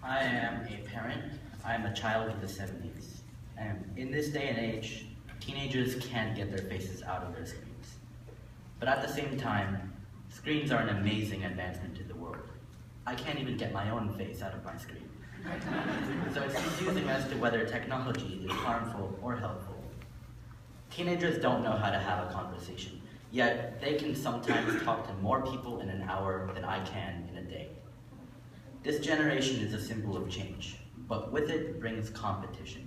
I am a parent. I am a child of the 70s. And in this day and age, teenagers can't get their faces out of their screens. But at the same time, screens are an amazing advancement to the world. I can't even get my own face out of my screen. So it's confusing as to whether technology is harmful or helpful. Teenagers don't know how to have a conversation, yet they can sometimes talk to more people in an hour than I can in a day. This generation is a symbol of change, but with it brings competition.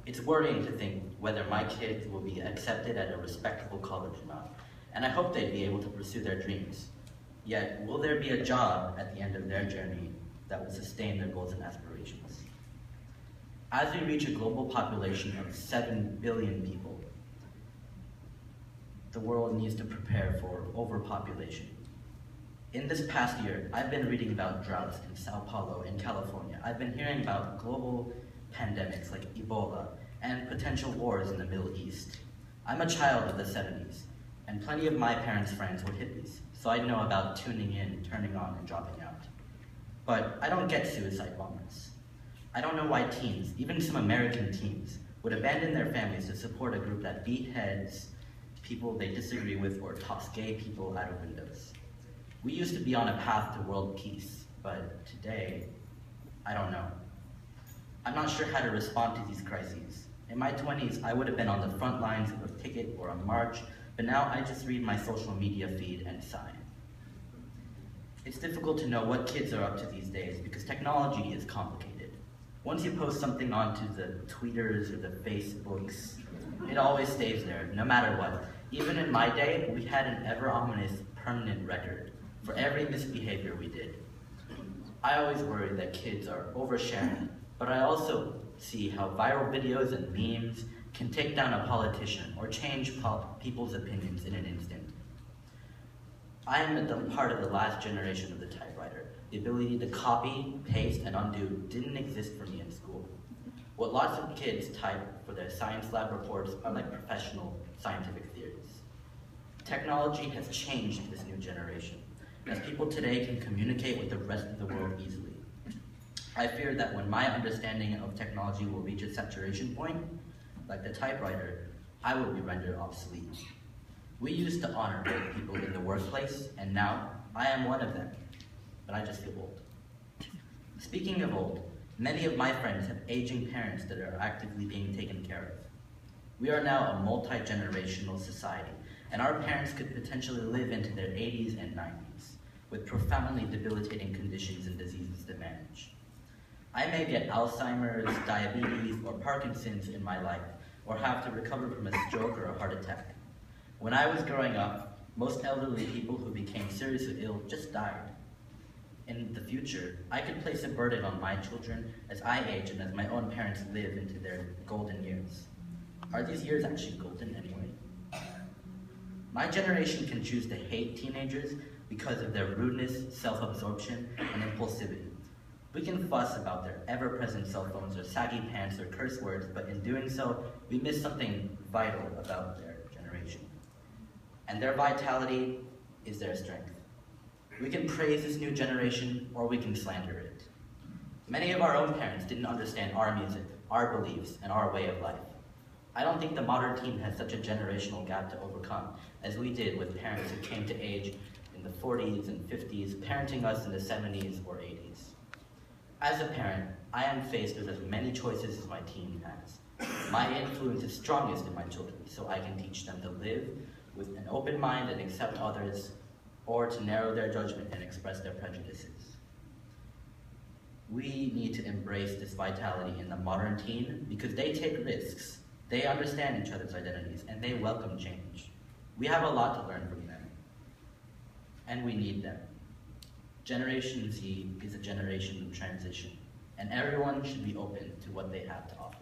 It's worrying to think whether my kids will be accepted at a respectable college or not, and I hope they'd be able to pursue their dreams. Yet, will there be a job at the end of their journey that will sustain their goals and aspirations? As we reach a global population of 7 billion people, the world needs to prepare for overpopulation. In this past year, I've been reading about droughts in Sao Paulo in California. I've been hearing about global pandemics like Ebola and potential wars in the Middle East. I'm a child of the 70s, and plenty of my parents' friends were hippies, so I know about tuning in, turning on, and dropping out. But I don't get suicide bombers. I don't know why teens, even some American teens, would abandon their families to support a group that beat heads, people they disagree with, or toss gay people out of windows. We used to be on a path to world peace, but today, I don't know. I'm not sure how to respond to these crises. In my 20s, I would have been on the front lines of a picket or a march, but now I just read my social media feed and sigh. It's difficult to know what kids are up to these days because technology is complicated. Once you post something onto the Twitters or the Facebooks, it always stays there, no matter what. Even in my day, we had an ever-ominous permanent record for every misbehavior we did. I always worry that kids are oversharing, but I also see how viral videos and memes can take down a politician or change people's opinions in an instant. I am part of the last generation of the typewriter. The ability to copy, paste, and undo didn't exist for me in school. What lots of kids type for their science lab reports are like professional scientific theories. Technology has changed this new generation, as people today can communicate with the rest of the world easily. I fear that when my understanding of technology will reach a saturation point, like the typewriter, I will be rendered obsolete. We used to honor old people in the workplace, and now I am one of them, but I just feel old. Speaking of old, many of my friends have aging parents that are actively being taken care of. We are now a multi-generational society, and our parents could potentially live into their 80s and 90s, with profoundly debilitating conditions and diseases to manage. I may get Alzheimer's, diabetes, or Parkinson's in my life, or have to recover from a stroke or a heart attack. When I was growing up, most elderly people who became seriously ill just died. In the future, I could place a burden on my children as I age and as my own parents live into their golden years. Are these years actually golden anyway? My generation can choose to hate teenagers because of their rudeness, self-absorption, and impulsivity. We can fuss about their ever-present cell phones or saggy pants or curse words, but in doing so, we miss something vital about their generation. And their vitality is their strength. We can praise this new generation, or we can slander it. Many of our own parents didn't understand our music, our beliefs, and our way of life. I don't think the modern teen has such a generational gap to overcome as we did with parents who came to age in the 40s and 50s, parenting us in the 70s or 80s. As a parent, I am faced with as many choices as my teen has. My influence is strongest in my children, so I can teach them to live with an open mind and accept others, or to narrow their judgment and express their prejudices. We need to embrace this vitality in the modern teen because they take risks, they understand each other's identities, and they welcome change. We have a lot to learn from them, and we need them. Generation Z is a generation of transition, and everyone should be open to what they have to offer.